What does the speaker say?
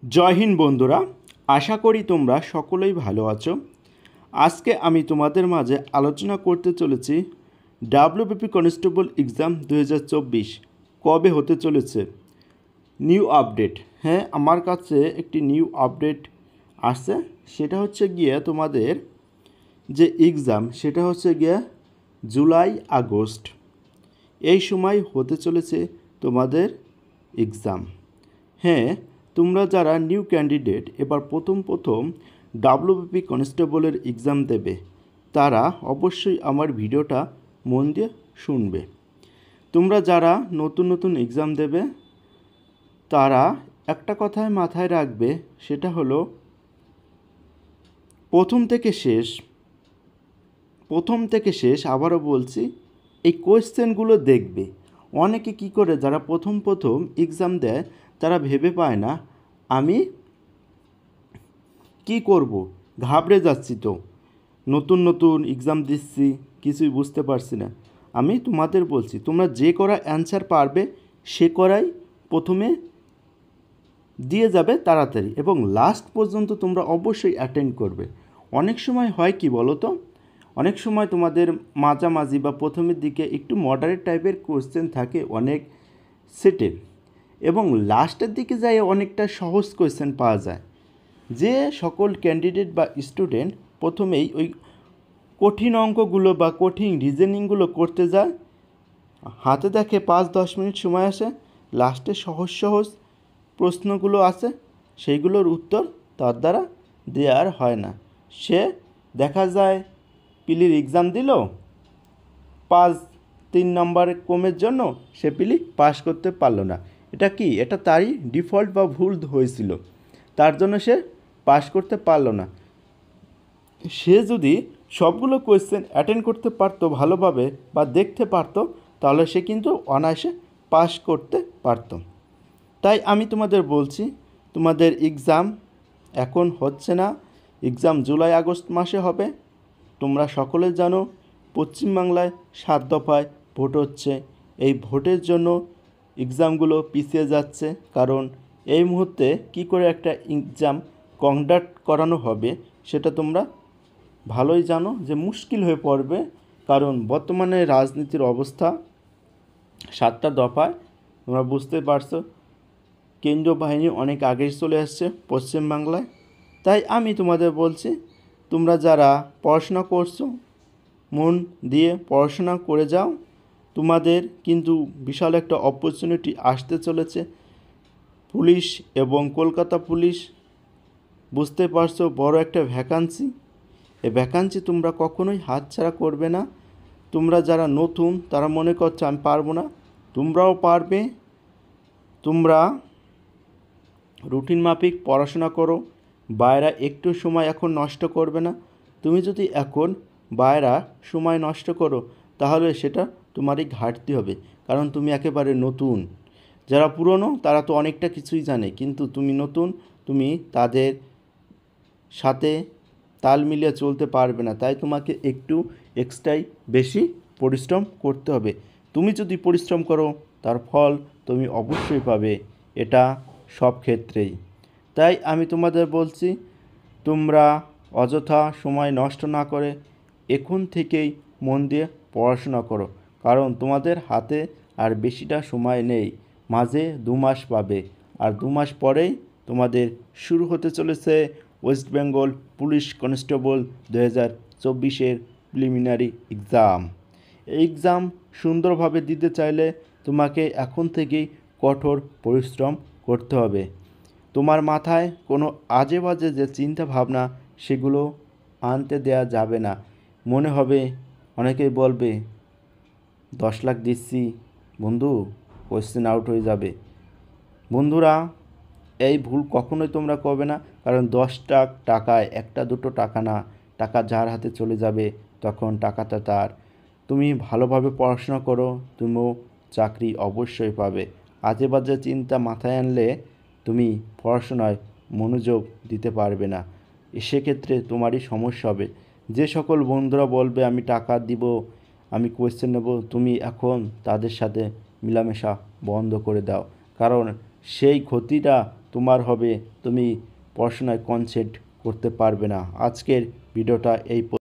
জয় হিন্দ বন্ধুরা, আশা করি তোমরা সকলেই ভালো আছো। আজকে আমি তোমাদের মাঝে আলোচনা করতে চলেছি ডাব্লিউবিপি কনস্টেবল এক্সাম 2024 কবে হতে চলেছে। নিউ আপডেট, হ্যাঁ আমার কাছে একটি নিউ আপডেট আসছে। সেটা হচ্ছে গিয়ে তোমাদের যে এক্সাম সেটা হচ্ছে গিয়ে জুলাই আগস্ট এই সময় হতে চলেছে তোমাদের এক্সাম। হ্যাঁ, তোমরা যারা নিউ ক্যান্ডিডেট এবার প্রথম ডাব্লিউবিপি কনস্টেবলের এক্সাম দেবে তারা অবশ্যই আমার ভিডিওটা মন দিয়ে শুনবে। তোমরা যারা নতুন এক্সাম দেবে তারা একটা কথায় মাথায় রাখবে, সেটা হলো প্রথম থেকে শেষ আবারও বলছি, এই কোয়েশ্চেনগুলো দেখবে। অনেকে কি করে যারা প্রথম এক্সাম দেয় তারা ভেবে পায় না আমি কি করব, ঘাবড়ে যাচ্ছি, তো নতুন এক্সাম দিচ্ছি, কিছুই বুঝতে পারছি না। আমি তোমাদের বলছি তোমরা যে করা অ্যান্সার পারবে সে করাই প্রথমে দিয়ে যাবে তাড়াতাড়ি, এবং লাস্ট পর্যন্ত তোমরা অবশ্যই অ্যাটেন্ড করবে। অনেক সময় হয় কি বলো তো, অনেক সময় তোমাদের মাঝামাঝি বা প্রথমের দিকে একটু মডারেট টাইপের কোয়েশ্চেন থাকে অনেক সেটে, এবং লাস্টের দিকে যাই অনেকটা সহজ কোয়েশ্চেন পাওয়া যায়। যে সকল ক্যান্ডিডেট বা স্টুডেন্ট প্রথমেই ওই কঠিন অঙ্কগুলো বা কঠিন রিজনিংগুলো করতে যায়, হাতে দেখে 5-10 মিনিট সময় আসে, লাস্টে সহজ প্রশ্নগুলো আছে, সেইগুলোর উত্তর তার দ্বারা দেওয়ার হয় না। সে দেখা যায় পিলির এক্সাম দিল, 3 নম্বর কমের জন্য সে পিলি পাস করতে পারলো না। এটা তারই ডিফল্ট বা ভুল হয়েছিল, তার জন্য সে পাস করতে পারলো না। সে যদি সবগুলো কোয়েশ্চেন অ্যাটেন্ড করতে পারতো ভালোভাবে বা দেখতে পারতো, তাহলে সে কিন্তু অনায়াসে পাস করতে পারতো। তাই আমি তোমাদের বলছি, তোমাদের এক্সাম এখন হচ্ছে না, এক্সাম জুলাই আগস্ট মাসে হবে। তোমরা সকলে জানো পশ্চিমবাংলায় 7 দফায় ভোট হচ্ছে। এই ভোটের জন্য এক্সামগুলো পিছিয়ে যাচ্ছে, কারণ এই মুহূর্তে কি করে একটা এক্সাম কন্ডাক্ট করানো হবে সেটা তোমরা ভালোই জানো যে মুশকিল হয়ে পড়বে। কারণ বর্তমানে রাজনীতির অবস্থা 7টা দফায় তোমরা বুঝতে পারছো, কেন্দ্রীয় বাহিনী অনেক আগেই চলে আসছে পশ্চিমবাংলায়। তাই আমি তোমাদের বলছি, তোমরা যারা পড়াশোনা করছো মন দিয়ে পড়াশোনা করে যাও। তোমাদের কিন্তু বিশাল একটা অপরচুনিটি আসতে চলেছে, পুলিশ এবং কলকাতা পুলিশ, বুঝতে পারছো বড় একটা ভ্যাকান্সি। এই ভ্যাকান্সি তোমরা কখনোই হাতছাড়া করবে না। তোমরা যারা নতুন তারা মনে করছো আমি পারবো না, তোমরাও পারবে। তোমরা রুটিন মাফিক পড়াশোনা করো, বাইরে একটু সময় এখন নষ্ট করবে না। তুমি যদি এখন বাইরে সময় নষ্ট করো তাহলে সেটা তোমারই ঘাটতি হবে, কারণ তুমি একেবারে নতুন। যারা পুরনো তারা তো অনেকটা কিছুই জানে, কিন্তু তুমি নতুন, তুমি তাদের সাথে তাল মিলিয়ে চলতে পারবে না। তাই তোমাকে একটু এক্সট্রাই বেশি পরিশ্রম করতে হবে। তুমি যদি পরিশ্রম করো তার ফল তুমি অবশ্যই পাবে, এটা সব ক্ষেত্রেই। তাই আমি তোমাদের বলছি, তোমরা অযথা সময় নষ্ট না করে এখন থেকেই মন দিয়ে পড়াশোনা করো, কারণ তোমাদের হাতে আর বেশিটা সময় নেই। মাঝে 2 মাস পাবে, আর 2 মাস পরেই তোমাদের শুরু হতে চলেছে ওয়েস্ট বেঙ্গল পুলিশ কনস্টেবল 2024-এর প্রিলিমিনারি এক্সাম। এই এক্সাম সুন্দরভাবে দিতে চাইলে তোমাকে এখন থেকেই কঠোর পরিশ্রম করতে হবে। তোমার মাথায় কোনো আজে বাজে যে চিন্তা ভাবনা সেগুলো আনতে দেয়া যাবে না। মনে হবে, অনেকেই বলবে 10 লাখ দিচ্ছি বন্ধু, কোয়েশ্চেন আউট হয়ে যাবে। বন্ধুরা, এই ভুল কখনোই তোমরা করবে না, কারণ 10টা টাকায় 1-2 টাকা না, টাকা যার হাতে চলে যাবে তখন টাকাটা তার। তুমি ভালোভাবে পড়াশোনা করো, তুমিও চাকরি অবশ্যই পাবে। আজে বাজে চিন্তা মাথায় আনলে তুমি পড়াশোনায় মনোযোগ দিতে পারবে না, সেক্ষেত্রে তোমারই সমস্যা হবে। যে সকল বন্ধুরা বলবে আমি টাকা দিব, আমি কোয়েশ্চেন নেব, তুমি এখন তাদের সাথে মেলামেশা বন্ধ করে দাও, কারণ সেই ক্ষতিটা তোমার হবে, তুমি পড়াশোনায় কনসেন্ট্রেট করতে পারবে না। আজকের ভিডিওটা এই